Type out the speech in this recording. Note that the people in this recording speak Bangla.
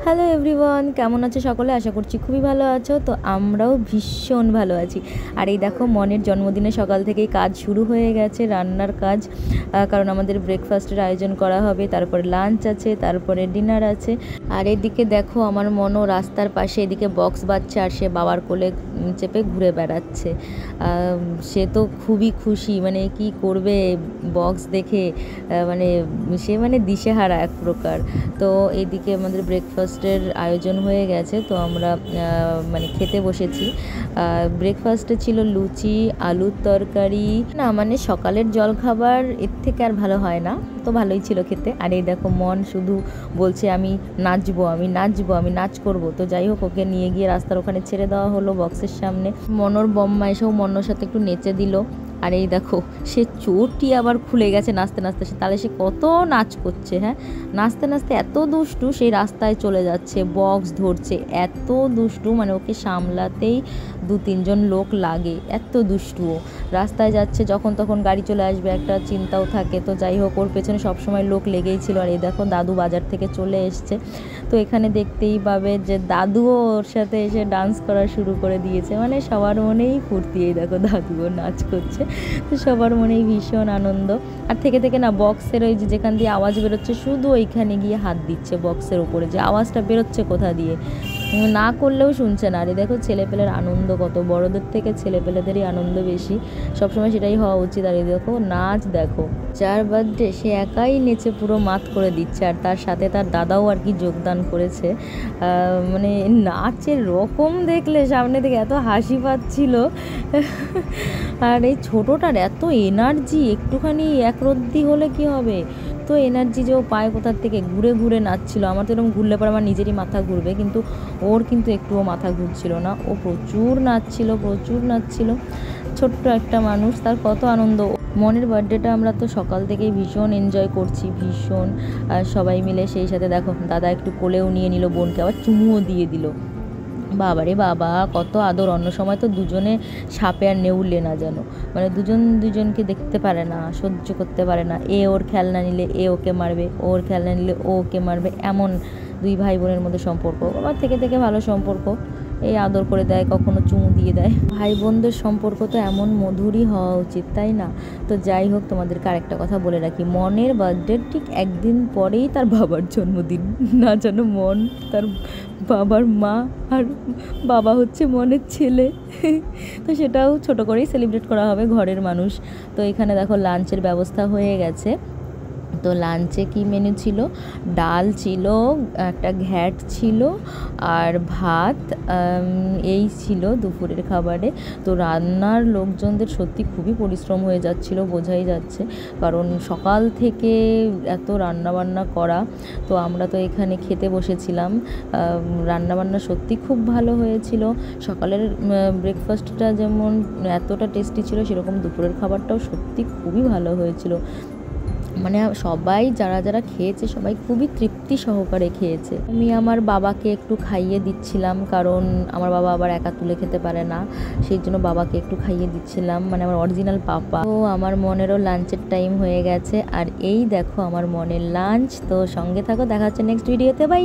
হ্যালো এভরিওয়ান, কেমন আছো সকলে? আশা করছি খুবই ভালো আছো। তো আমরাও ভীষণ ভালো আছি। আর এই দেখো, মনের জন্মদিনে সকাল থেকেই কাজ শুরু হয়ে গেছে, রান্নার কাজ। কারণ আমাদের ব্রেকফাস্টের আয়োজন করা হবে, তারপরে লাঞ্চ আছে, তারপরে ডিনার আছে। আর এদিকে দেখো, আমার মনও রাস্তার পাশে এদিকে বক্স বাজছে, আর সে বাবার কোলে চেপে ঘুরে বেড়াচ্ছে। সে তো খুবই খুশি, মানে কি করবে বক্স দেখে, মানে সে মানে দিশেহারা এক প্রকার। তো এইদিকে আমাদের ব্রেকফাস্টের আয়োজন হয়ে গেছে, তো আমরা মানে খেতে বসেছি। ব্রেকফাস্টে ছিল লুচি, আলুর তরকারি। না মানে সকালের জলখাবার এর থেকে আর ভালো হয় না, তো ভালোই ছিল খেতে। আর এই দেখো, মন শুধু বলছে আমি নাচবো, আমি নাচবো, আমি নাচ করব। তো যাই হোক, ওকে নিয়ে গিয়ে রাস্তার ওখানে ছেড়ে দেওয়া হলো বক্সের সামনে। মনোর বম্মা এসেও মনোর সাথে একটু নেচে দিল। আর এই দেখো, সে চোটই আবার খুলে গেছে নাচতে নাচতে। তাহলে সে কত নাচ করছে, হ্যাঁ, নাচতে নাচতে এত দুষ্টু, সেই রাস্তায় চলে যাচ্ছে, বক্স ধরছে, এত দুষ্টু, মানে ওকে সামলাতেই 2-3 জন লোক লাগে, এত দুষ্টু ও। রাস্তায় যাচ্ছে, যখন তখন গাড়ি চলে আসবে একটা চিন্তাও থাকে। তো যাই হোক, ওর পেছনে সবসময় লোক লেগেই ছিল। আর এই দেখো, দাদু বাজার থেকে চলে এসছে। তো এখানে দেখতেই পাবে যে দাদুও ওর সাথে এসে ডান্স করা শুরু করে দিয়েছে। মানে সবার মনেই ফুর্তি, এই দেখো দাদুও নাচ করছে। তো সবার মনেই ভীষণ আনন্দ। আর থেকে থেকে না, বক্সের ওই যে যেখান দিয়ে আওয়াজ বেরোচ্ছে, শুধু ওইখানে গিয়ে হাত দিচ্ছে বক্সের উপরে, যে আওয়াজটা বেরোচ্ছে কোথা দিয়ে, না করলেও শুনছে না। আর দেখো, ছেলেপেলের আনন্দ কত, বড়দের থেকে ছেলেপেলেদেরই আনন্দ বেশি, সবসময় সেটাই হওয়া উচিত। আর এই দেখো নাচ, দেখো যার বার্থডে সে একাই নেচে পুরো মাত করে দিচ্ছে। আর তার সাথে তার দাদাও আর কি যোগদান করেছে। মানে নাচের রকম দেখলে সামনে থেকে এত হাসি পাচ্ছিল। আর এই ছোটোটার এত এনার্জি, একটুখানি একরত্তি হলে কি হবে, তো এনার্জি যে ও পায় কোথার থেকে, ঘুরে ঘুরে নাচছিল। আমার তো এরকম ঘুরলে পরে আমার নিজেরই মাথা ঘুরবে, কিন্তু ওর কিন্তু একটুও মাথা ঘুরছিল না। ও প্রচুর নাচছিল, প্রচুর নাচছিল। ছোট্ট একটা মানুষ, তার কত আনন্দ। মনের বার্থডেটা আমরা তো সকাল থেকেই ভীষণ এনজয় করছি, ভীষণ সবাই মিলে। সেই সাথে দেখো, দাদা একটু কোলেও নিয়ে নিল বোনকে, আবার চুমুও দিয়ে দিল। বাবারে বাবা, কত আদর। অন্য সময় তো দুজনে সাপে আর নেউলে না যেন, মানে দুজন দুজনকে দেখতে পারে না, সহ্য করতে পারে না। এ ওর খেলনা নিলে এ ওকে মারবে, ওর খেলনা নিলে ও ওকে মারবে, এমন দুই ভাই বোনের মধ্যে সম্পর্ক। আবার থেকে থেকে ভালো সম্পর্ক, এই আদর করে দেয়, কখনো চুমু দিয়ে দেয়। ভাই বোনদের সম্পর্ক তো এমন মধুরই হওয়া উচিত, তাই না? তো যাই হোক, তোমাদেরকে আরেকটা কথা বলে রাখি, মনের বার্থডে ঠিক একদিন পরেই তার বাবার জন্মদিন। না যেন মন তার বাবার মা, আর বাবা হচ্ছে মনের ছেলে। তো সেটাও ছোট করেই সেলিব্রেট করা হবে, ঘরের মানুষ। তো এখানে দেখো, লাঞ্চের ব্যবস্থা হয়ে গেছে। তো লাঞ্চে কি মেনু ছিল? ডাল ছিল, একটা ঘ্যাট ছিল, আর ভাত, এই ছিল দুপুরের খাবারে। তো রান্নার লোকজনদের সত্যি খুবই পরিশ্রম হয়ে যাচ্ছিল, বোঝাই যাচ্ছে, কারণ সকাল থেকে এত রান্নাবান্না করা। তো আমরা তো এখানে খেতে বসেছিলাম। রান্নাবান্না সত্যি খুব ভালো হয়েছিল। সকালের ব্রেকফাস্টটা যেমন এতটা টেস্টি ছিল, সেরকম দুপুরের খাবারটাও সত্যি খুবই ভালো হয়েছিল। মানে সবাই যারা যারা খেয়েছে, সবাই খুবই তৃপ্তি সহকারে খেয়েছে। আমি আমার বাবাকে একটু খাইয়ে দিচ্ছিলাম, কারণ আমার বাবা আবার একা তুলে খেতে পারে না, সেই জন্য বাবাকে একটু খাইয়ে দিচ্ছিলাম, মানে আমার অরিজিনাল পাপা। তো আমার মনেরও লাঞ্চের টাইম হয়ে গেছে, আর এই দেখো আমার মনের লাঞ্চ। তো সঙ্গে থাকো, দেখা হচ্ছে নেক্সট ভিডিওতে, বাই।